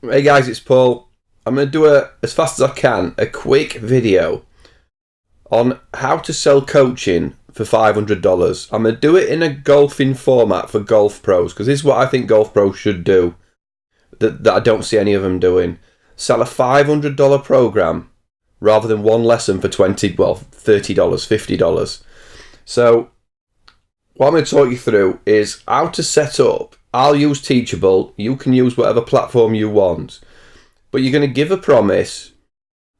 Hey guys, it's Paul. I'm going to do as fast as I can, a quick video on how to sell coaching for $500. I'm going to do it in a golfing format for golf pros, because this is what I think golf pros should do, that I don't see any of them doing. Sell a $500 program rather than one lesson for $30, $50. So what I'm going to talk you through is how to set up. I'll use Teachable. You can use whatever platform you want. But you're going to give a promise,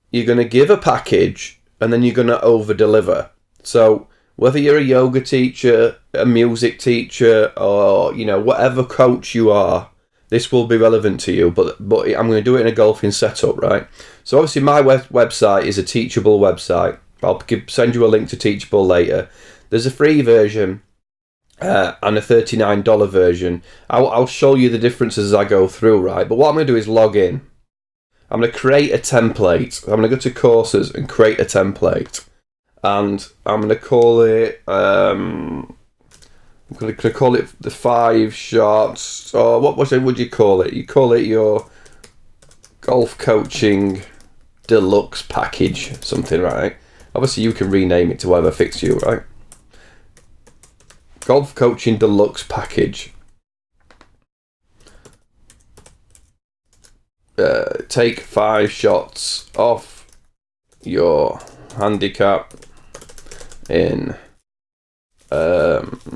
you're going to give a package, and then you're going to over-deliver. So whether you're a yoga teacher, a music teacher, or whatever coach you are, this will be relevant to you. But I'm going to do it in a golfing setup, right? So obviously my website is a Teachable website. I'll send you a link to Teachable later. There's a free version. And a $39 version. I'll show you the differences as I go through, right? But what I'm going to do is log in. I'm going to create a template. I'm going to go to courses and create a template. And I'm going to call it, I'm going to call it the 5 shots, or what would you call it? You call it your golf coaching deluxe package, something, right? Obviously you can rename it to whatever fits you, right? Golf coaching deluxe package. Take 5 shots off your handicap in 10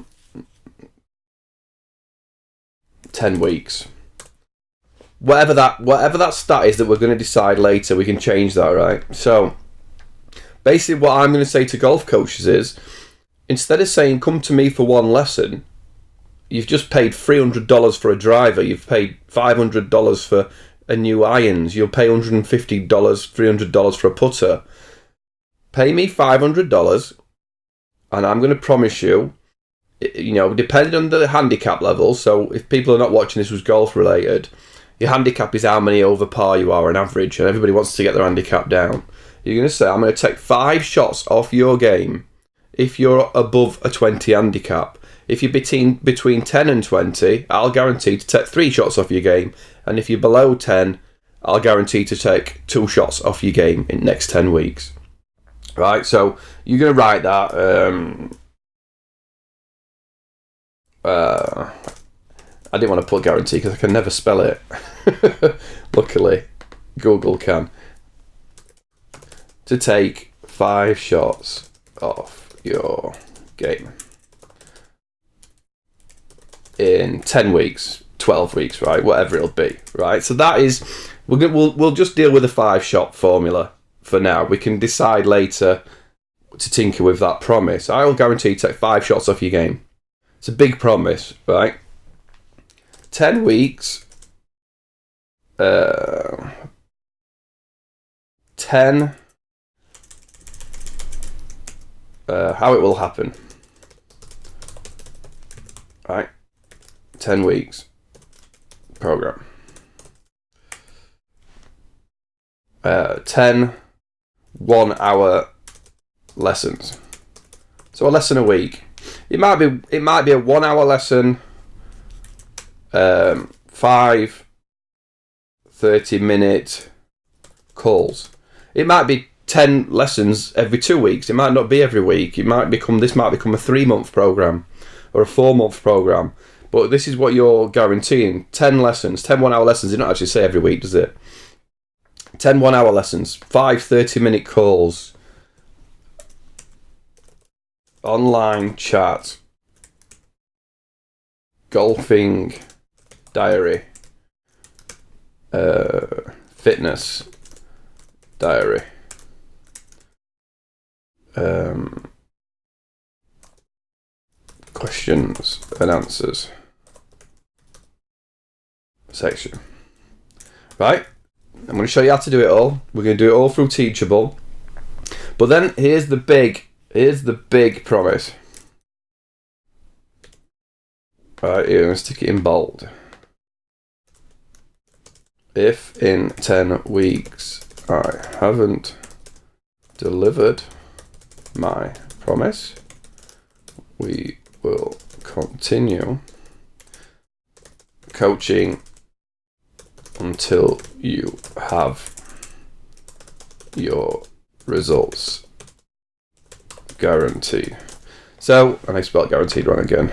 weeks. Whatever that stat is that we're going to decide later, we can change that, right? So basically what I'm going to say to golf coaches is, instead of saying, come to me for one lesson, you've just paid $300 for a driver, you've paid $500 for a new irons, you'll pay $150, $300 for a putter. Pay me $500, and I'm going to promise you, depending on the handicap level, so if people are not watching this was golf related, your handicap is how many over par you are on average, and everybody wants to get their handicap down. You're going to say, I'm going to take 5 shots off your game if you're above a 20 handicap. If you're between 10 and 20, I'll guarantee to take 3 shots off your game. And if you're below 10, I'll guarantee to take 2 shots off your game in the next 10 weeks. Right, so you're going to write that. I didn't want to put guarantee because I can never spell it. Luckily, Google can. To take 5 shots off your game in 10 weeks, 12 weeks, right? Whatever it'll be, right? So that is, we'll just deal with the 5-shot formula for now. We can decide later to tinker with that promise. I'll guarantee to take 5 shots off your game. It's a big promise, right? 10 weeks, 10. How it will happen. Right, 10 weeks program. 10 1-hour lessons. So a lesson a week. It might be a 1-hour lesson. 5 30-minute calls. It might be 10 lessons every 2 weeks. It might not be every week. This might become a 3-month program or a 4-month program. But this is what you're guaranteeing. 10 lessons, 10 1-hour lessons. It don't actually say every week, does it? 10 1-hour lessons, 5 30-minute calls, online chat, golfing diary, fitness diary, questions and answers section. Right, I'm going to show you how to do it all. We're going to do it all through Teachable. But then here's the big promise. Right, here, I'm going to stick it in bold. If in 10 weeks I haven't delivered my promise, we will continue coaching until you have your results guaranteed. So, and I spelled guaranteed wrong again.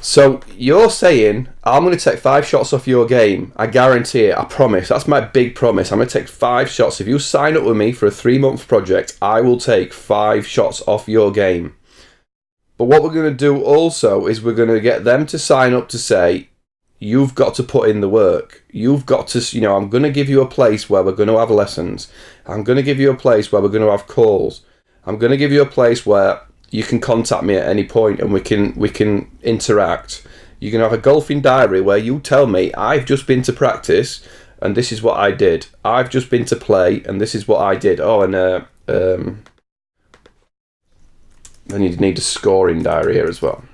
So you're saying, I'm going to take 5 shots off your game. I guarantee it. I promise. That's my big promise. I'm going to take 5 shots. If you sign up with me for a 3-month project, I will take 5 shots off your game. But what we're going to do also is we're going to get them to sign up to say, you've got to put in the work. You've got to, I'm going to give you a place where we're going to have lessons. I'm going to give you a place where we're going to have calls. I'm going to give you a place where you can contact me at any point and we can interact. You can have a golfing diary where you tell me, I've just been to practice and this is what I did. I've just been to play and this is what I did. Oh, and then you need a scoring diary here as well.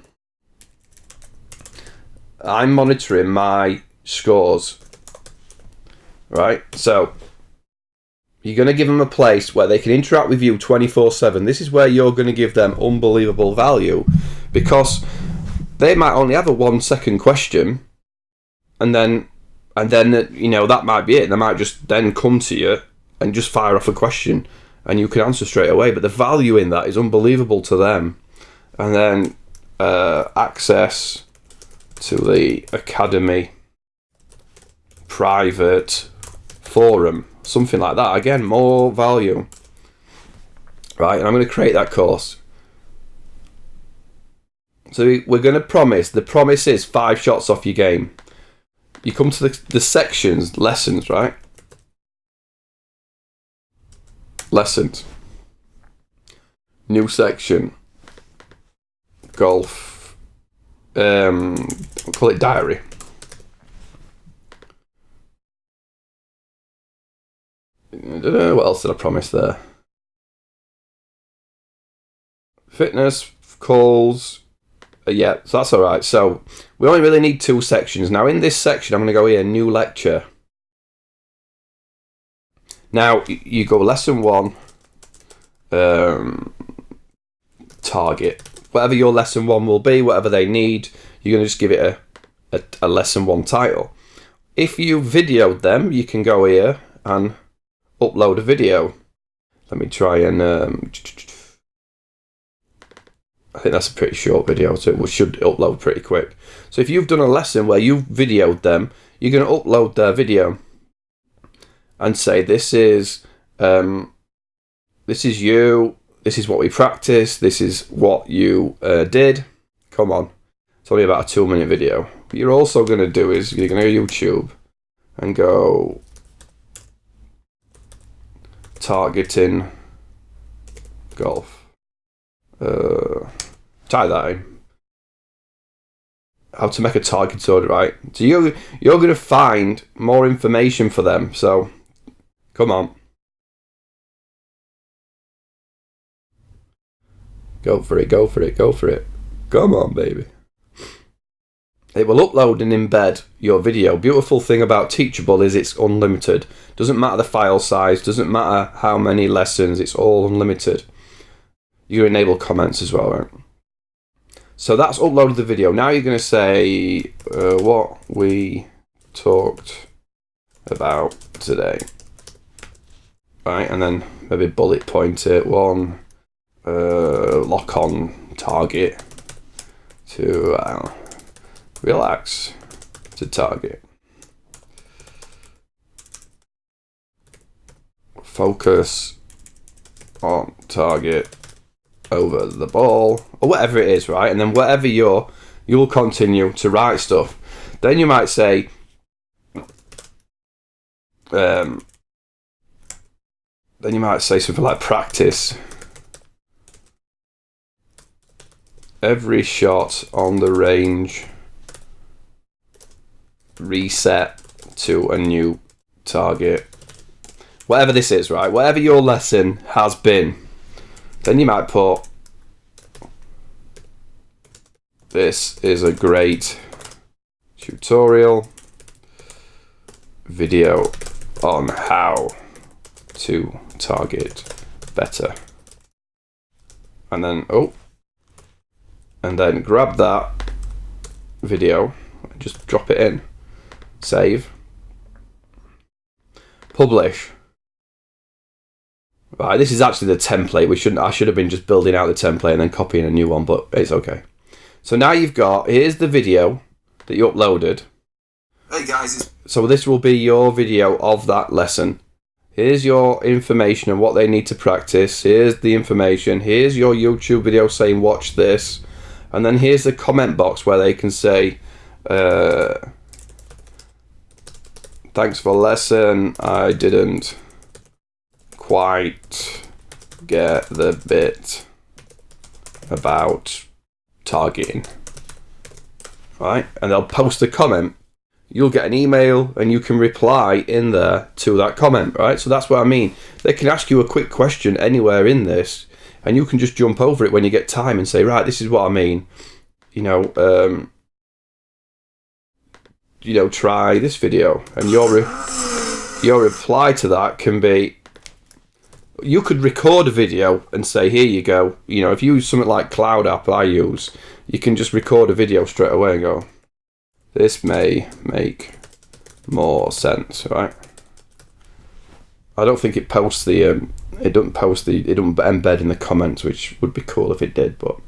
I'm monitoring my scores, right? So you're going to give them a place where they can interact with you 24/7. This is where you're going to give them unbelievable value, because they might only have a 1-second question, and then that might be it. They might just then come to you and just fire off a question, and you can answer straight away. But the value in that is unbelievable to them. And then access to the Academy private forum. Something like that. Again, more value. Right, and I'm going to create that course. So we're going to promise, the promise is 5 shots off your game. You come to the sections, lessons, right? Lessons. New section. Golf. We'll call it diary. What else did I promise there? Fitness, calls. Yeah, so that's all right. So we only really need 2 sections. Now in this section, I'm going to go here, new lecture. Now you go lesson 1, target. Whatever your lesson 1 will be, whatever they need, you're going to just give it a lesson 1 title. If you videoed them, you can go here and upload a video. Let me try and I think that's a pretty short video, so it should upload pretty quick. So if you've done a lesson where you've videoed them, you're going to upload their video and say, this is you, this is what we practiced, this is what you did. Come on, it's only about a 2-minute video. What you're also going to do is you're going to go to YouTube and go targeting golf. Type that in. How to make a target order, right? So you're going to find more information for them. So come on, go for it, go for it, go for it. Come on, baby. It will upload and embed your video. Beautiful thing about Teachable is it's unlimited. Doesn't matter the file size, doesn't matter how many lessons, it's all unlimited. You enable comments as well, right? So that's uploaded the video. Now you're going to say what we talked about today, right? And then maybe bullet point it. 1, lock on target to relax to target. Focus on target over the ball, or whatever it is, right? And then whatever you'll continue to write stuff. Then you might say something like practice every shot on the range, reset to a new target. Whatever this is, right? Whatever your lesson has been. Then you might put, this is a great tutorial video on how to target better. And then grab that video and just drop it in. Save. Publish. Right, this is actually the template. I should have been just building out the template and then copying a new one, but it's okay. So now here's the video that you uploaded. Hey guys. So this will be your video of that lesson. Here's your information and what they need to practice. Here's the information. Here's your YouTube video saying watch this. And then here's the comment box where they can say, thanks for lesson. I didn't quite get the bit about targeting. Right? And they'll post a comment. You'll get an email and you can reply in there to that comment, right? So that's what I mean. They can ask you a quick question anywhere in this and you can just jump over it when you get time and say, right, this is what I mean. Try this video. And your reply to that can be, you could record a video and say, here you go. If you use something like Cloud App I use, you can just record a video straight away and go, this may make more sense, right? I don't think it posts it doesn't embed in the comments, which would be cool if it did, but.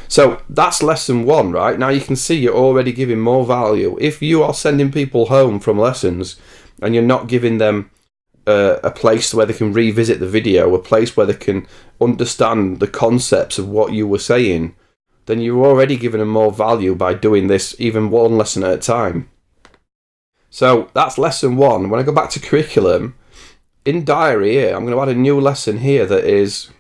So that's lesson 1, right? Now you can see you're already giving more value. If you are sending people home from lessons and you're not giving them a place where they can revisit the video, a place where they can understand the concepts of what you were saying, then you're already giving them more value by doing this even one lesson at a time. So that's lesson 1. When I go back to curriculum, in diary here, I'm going to add a new lesson here that is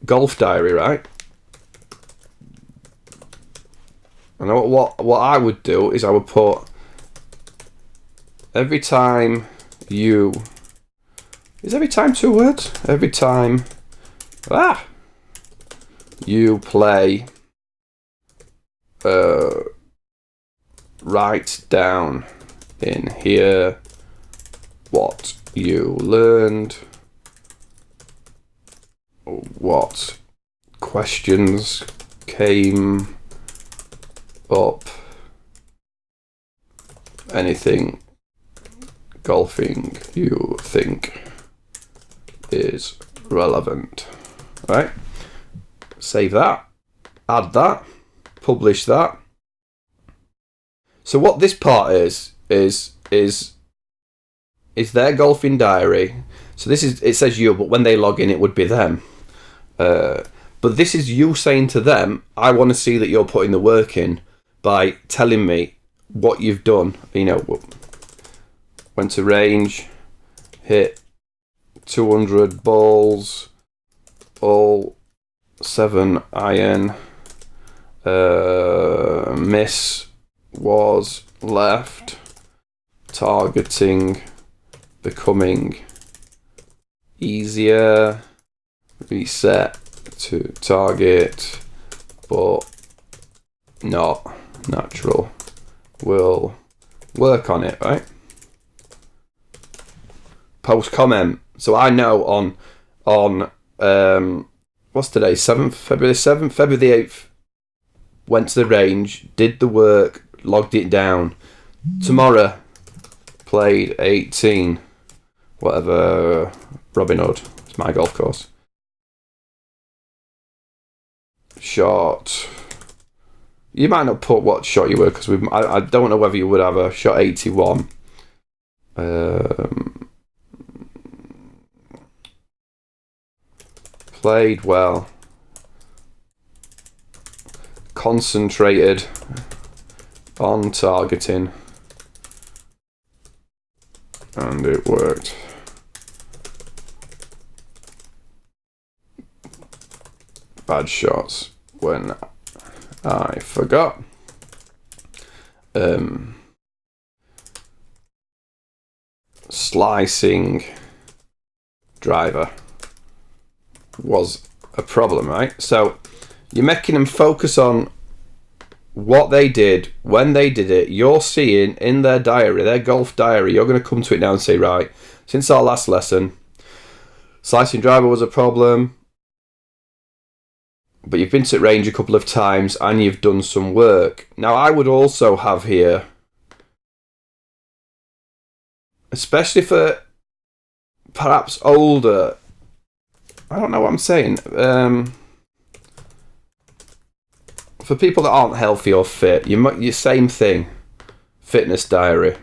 golf diary, right? And what I would do is I would put every time 2 words? Every time you play, write down in here what you learned, what questions came up, anything golfing you think is relevant, right? Save that, add that, publish that. So what this part is their golfing diary. So it says you, but when they log in, it would be them. But this is you saying to them, I want to see that you're putting the work in by telling me what you've done. Went to range, hit 200 balls, all 7 iron, miss was left, targeting becoming easier, reset to target but not natural, will work on it, right? Post comment. So I know on what's today, February 7th, February the 8th, went to the range, did the work, logged it down. Tomorrow, played 18, whatever, Robin Hood, it's my golf course. Shot. You might not put what shot you were, because I don't know whether you would have a shot 81. Played well. Concentrated on targeting. And it worked. Bad shots when I forgot. Slicing driver was a problem, right? So you're making them focus on what they did, when they did it. You're seeing in their diary, their golf diary, you're going to come to it now and say, right, since our last lesson, slicing driver was a problem, but you've been to the range a couple of times and you've done some work. Now I would also have here especially for perhaps older. I don't know what I'm saying. For people that aren't healthy or fit, you same thing. Fitness diary.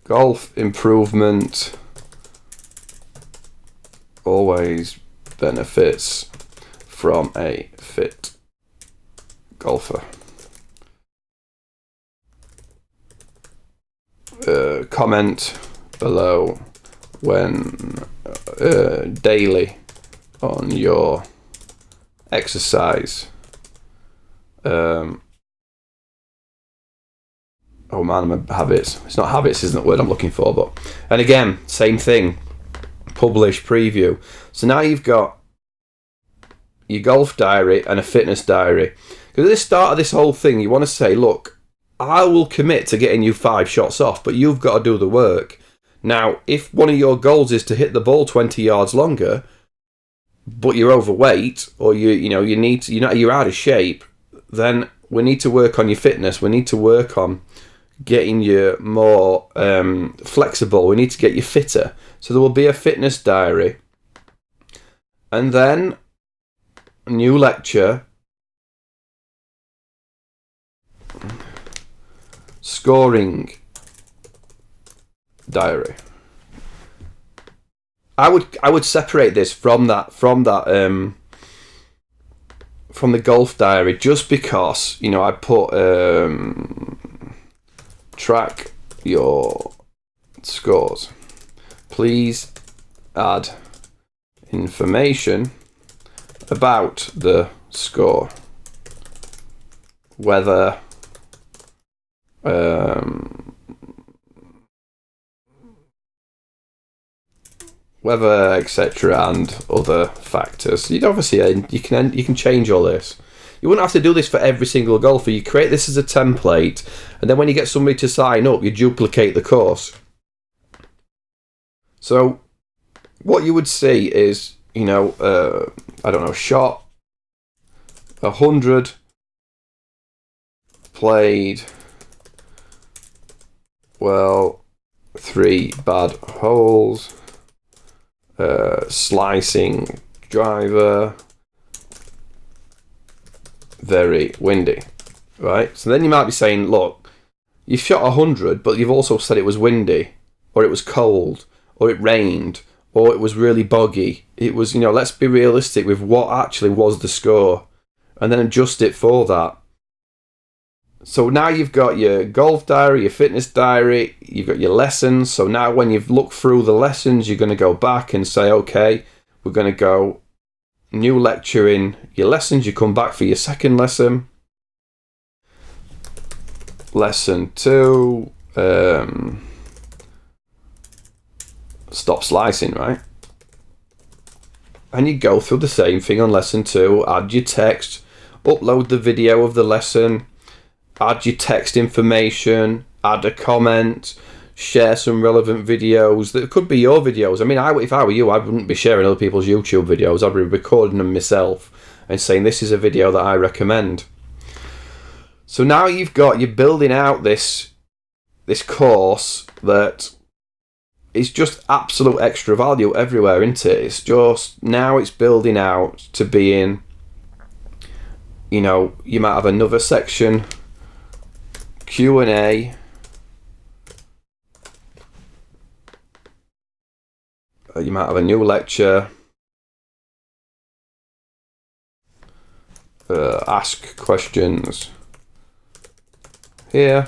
Golf improvement always benefits from a fit golfer. Comment below when daily on your exercise. Oh man, my habits. It's not habits, isn't the word I'm looking for, but and again, same thing. Publish preview. So now you've got your golf diary and a fitness diary. Because at the start of this whole thing, you want to say, look, I will commit to getting you 5 shots off, but you've got to do the work. Now, if one of your goals is to hit the ball 20 yards longer, but you're overweight or you're out of shape, then we need to work on your fitness. We need to work on getting you more flexible. We need to get you fitter. So there will be a fitness diary. And then a new lecture. Scoring diary. I would separate this from the golf diary, just because I put track your scores. Please add information about the score, whether weather, etc., and other factors. You'd obviously you can change all this. You wouldn't have to do this for every single golfer. You create this as a template, and then when you get somebody to sign up, you duplicate the course. So what you would see is, I don't know, shot 100, played well, 3 bad holes, slicing driver, very windy, right? So then you might be saying, look, you've shot 100, but you've also said it was windy, or it was cold, or it rained, or it was really boggy. It was, let's be realistic with what actually was the score, and then adjust it for that. So now you've got your golf diary, your fitness diary, you've got your lessons. So now when you've looked through the lessons, you're going to go back and say, okay, we're going to go new lecture in your lessons. You come back for your second lesson. Lesson 2, stop slicing, right? And you go through the same thing on lesson 2, add your text, upload the video of the lesson, add your text information, add a comment, share some relevant videos. That could be your videos. I mean, if I were you, I wouldn't be sharing other people's YouTube videos. I'd be recording them myself and saying, this is a video that I recommend. So now you're building out this course that is just absolute extra value everywhere, isn't it? It's just, now it's building out to being, you might have another section, Q&A, you might have a new lecture, ask questions here,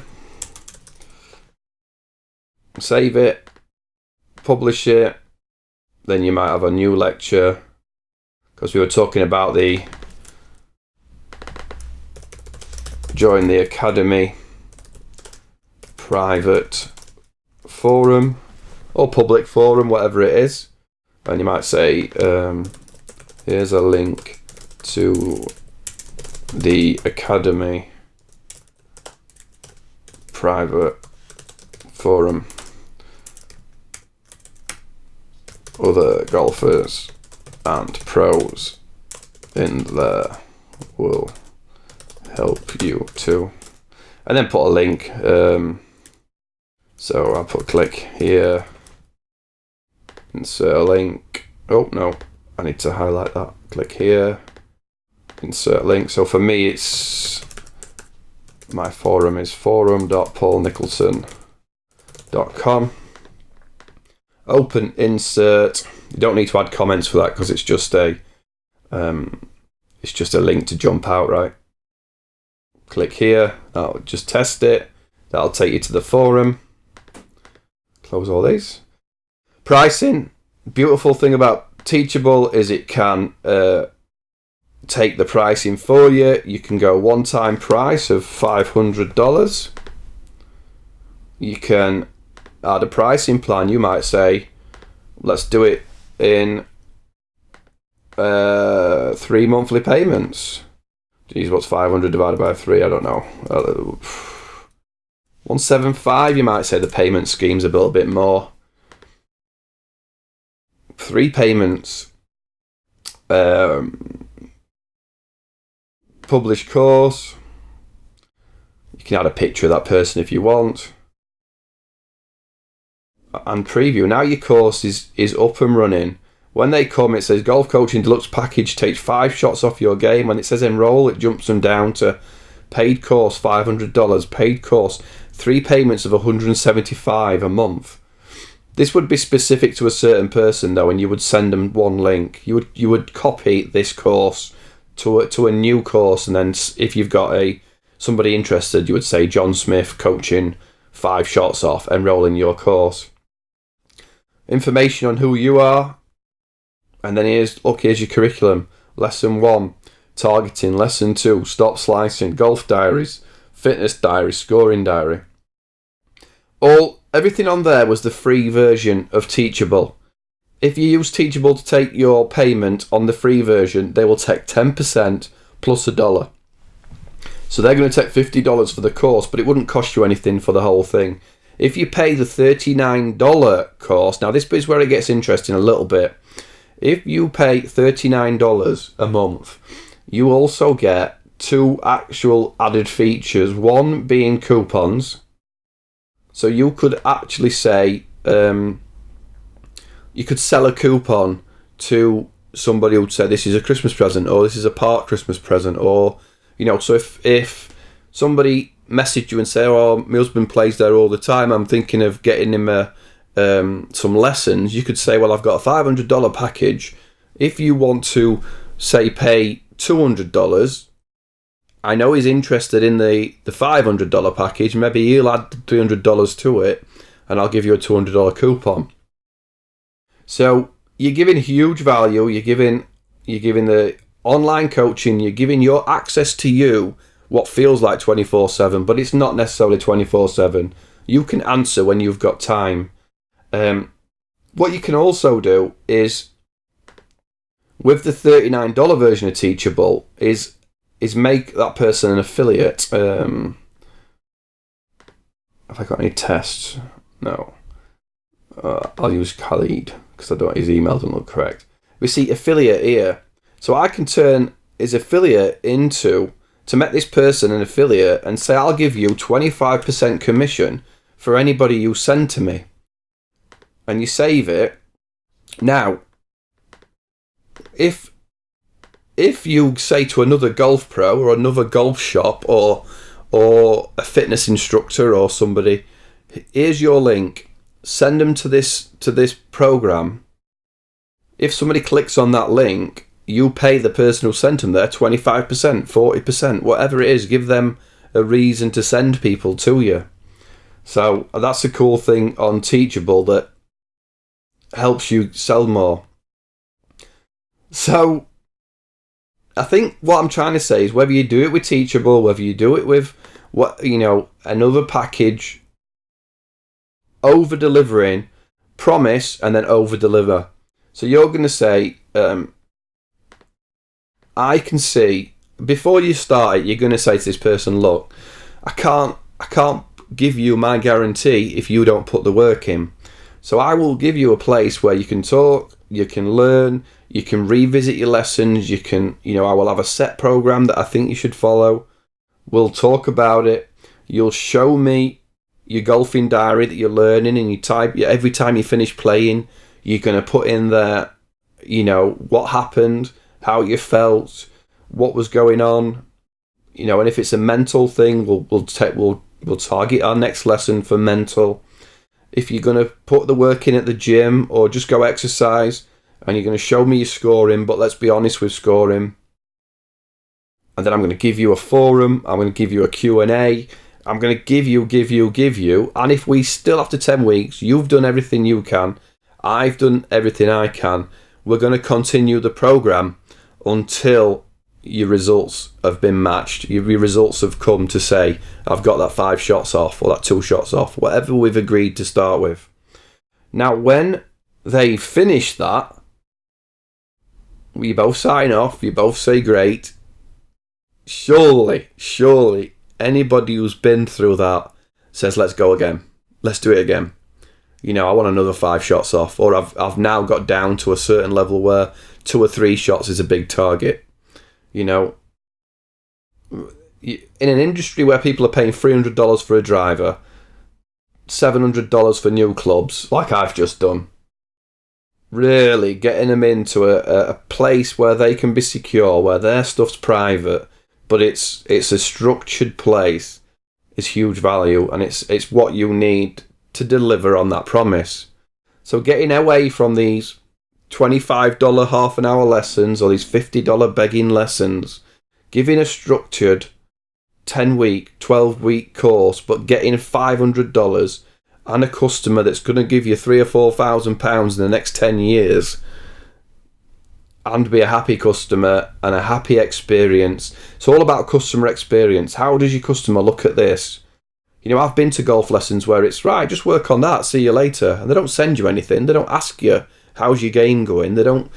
save it, publish it. Then you might have a new lecture, because we were talking about the join the academy private forum or public forum, whatever it is. And you might say, here's a link to the academy private forum. Other golfers and pros in there will help you too. and then put a link. So I'll put click here, insert a link. Oh no, I need to highlight that. Click here, insert link. So for me, it's my forum is forum.paulnicholson.com. Open insert. You don't need to add comments for that because it's just a link to jump out, right? Click here. That'll just test it. That'll take you to the forum. Close all these. Pricing. Beautiful thing about Teachable is it can take the pricing for you. You can go one-time price of $500. You can add a pricing plan. You might say, let's do it in 3 monthly payments. Geez, what's 500 divided by 3? I don't know. 175, you might say the payment scheme's a little bit more. 3 payments. Publish course. You can add a picture of that person if you want. And preview. Now your course is up and running. When they come, it says Golf Coaching Deluxe Package takes 5 shots off your game. When it says enroll, it jumps them down to paid course $500, paid course 3 payments of $175 a month. This would be specific to a certain person though, and you would send them one link. You would copy this course to a new course, and then if you've got somebody interested, you would say John Smith coaching 5 shots off, enroll in your course. Information on who you are. And then here's your curriculum. Lesson 1, targeting. Lesson 2, stop slicing. Golf diaries, fitness diary, scoring diary. Everything on there was the free version of Teachable. If you use Teachable to take your payment on the free version, they will take 10% plus $1. So they're going to take $50 for the course, but it wouldn't cost you anything for the whole thing. If you pay the $39 course, now this is where it gets interesting a little bit. If you pay $39 a month, you also get 2 actual added features. One being coupons. So you could actually say, you could sell a coupon to somebody who would say this is a Christmas present, or this is a part Christmas present, or, so if somebody messaged you and say, oh, my husband plays there all the time, I'm thinking of getting him some lessons, you could say, well, I've got a $500 package. If you want to, say, pay $200, I know he's interested in the $500 package. Maybe he'll add $300 to it, and I'll give you a $200 coupon. So you're giving huge value. You're giving the online coaching. You're giving your access to you what feels like 24/7, but it's not necessarily 24/7. You can answer when you've got time. What you can also do is, with the $39 version of Teachable, is make that person an affiliate. Have I got any tests? No. I'll use Khalid because his email doesn't look correct. We see affiliate here. So I can turn his affiliate to make this person an affiliate and say, I'll give you 25% commission for anybody you send to me. And you save it. Now, if you say to another golf pro or another golf shop or a fitness instructor or somebody, here's your link, send them to this program. If somebody clicks on that link, you pay the person who sent them there 25%, 40%, whatever it is. Give them a reason to send people to you. So that's a cool thing on Teachable that helps you sell more. So I think what I'm trying to say is, whether you do it with Teachable, whether you do it with another package, over-delivering, promise, and then over-deliver. So you're going to say, I can see, before you start it, you're going to say to this person, look, I can't give you my guarantee if you don't put the work in. So I will give you a place where you can talk, you can learn, you can revisit your lessons, I will have a set program that I think you should follow. We'll talk about it. You'll show me your golfing diary that you're learning, and you type every time you finish playing, you're going to put in there, what happened, how you felt, what was going on, and if it's a mental thing, we'll target our next lesson for mental. If you're going to put the work in at the gym or just go exercise, and you're going to show me your scoring, but let's be honest with scoring. And then I'm going to give you a forum, I'm going to give you a Q&A, I'm going to give you, and if we still after 10 weeks, you've done everything you can, I've done everything I can, we're going to continue the program until your results have been matched. Your results have come to say, I've got that 5 shots off or that 2 shots off, whatever we've agreed to start with. Now, when they finish that, we both sign off, you both say great. Surely, anybody who's been through that says, let's go again. Let's do it again. I want another 5 shots off. Or I've now got down to a certain level where 2 or 3 shots is a big target. In an industry where people are paying $300 for a driver, $700 for new clubs, like I've just done, really getting them into a place where they can be secure, where their stuff's private, but it's a structured place, is huge value, and it's what you need to deliver on that promise. So getting away from these $25 half an hour lessons or these $50 begging lessons, giving a structured 10-week, 12-week course, but getting $500 and a customer that's going to give you £3,000 or £4,000 in the next 10 years, and be a happy customer and a happy experience. It's all about customer experience. How does your customer look at this? I've been to golf lessons where it's, right, just work on that, see you later. And they don't send you anything. They don't ask you, how's your game going? They don't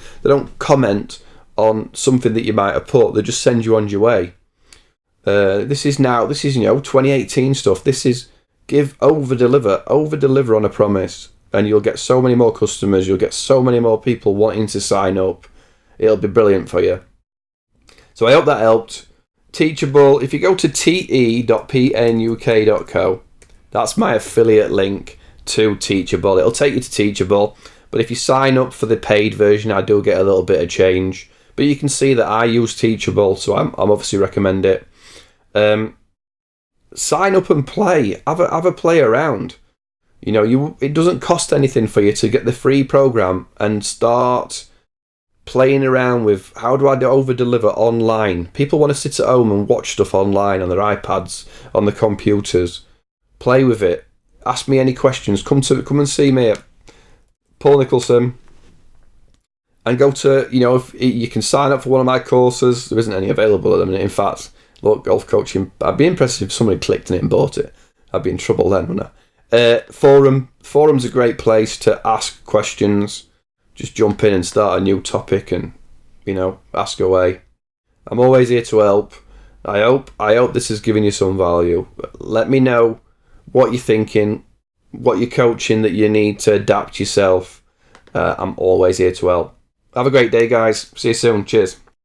comment on something that you might have put. They just send you on your way. This is 2018 stuff. This is over-deliver on a promise. And you'll get so many more customers. You'll get so many more people wanting to sign up. It'll be brilliant for you. So I hope that helped. Teachable, if you go to te.pnuk.co, that's my affiliate link to Teachable. It'll take you to Teachable, but if you sign up for the paid version, I do get a little bit of change. But you can see that I use Teachable, so I'm obviously recommend it. Sign up and play. Have a play around. It doesn't cost anything for you to get the free program and start playing around with, how do I over-deliver online? People want to sit at home and watch stuff online on their iPads, on the computers. Play with it. Ask me any questions. Come and see me at Paul Nicholson. And go to, if you can sign up for one of my courses. There isn't any available at the minute. In fact, look, golf coaching, I'd be impressed if somebody clicked on it and bought it. I'd be in trouble then, wouldn't I? Forum's a great place to ask questions. Just jump in and start a new topic and, ask away. I'm always here to help. I hope this has given you some value. Let me know what you're thinking, what you're coaching that you need to adapt yourself. I'm always here to help. Have a great day, guys. See you soon. Cheers.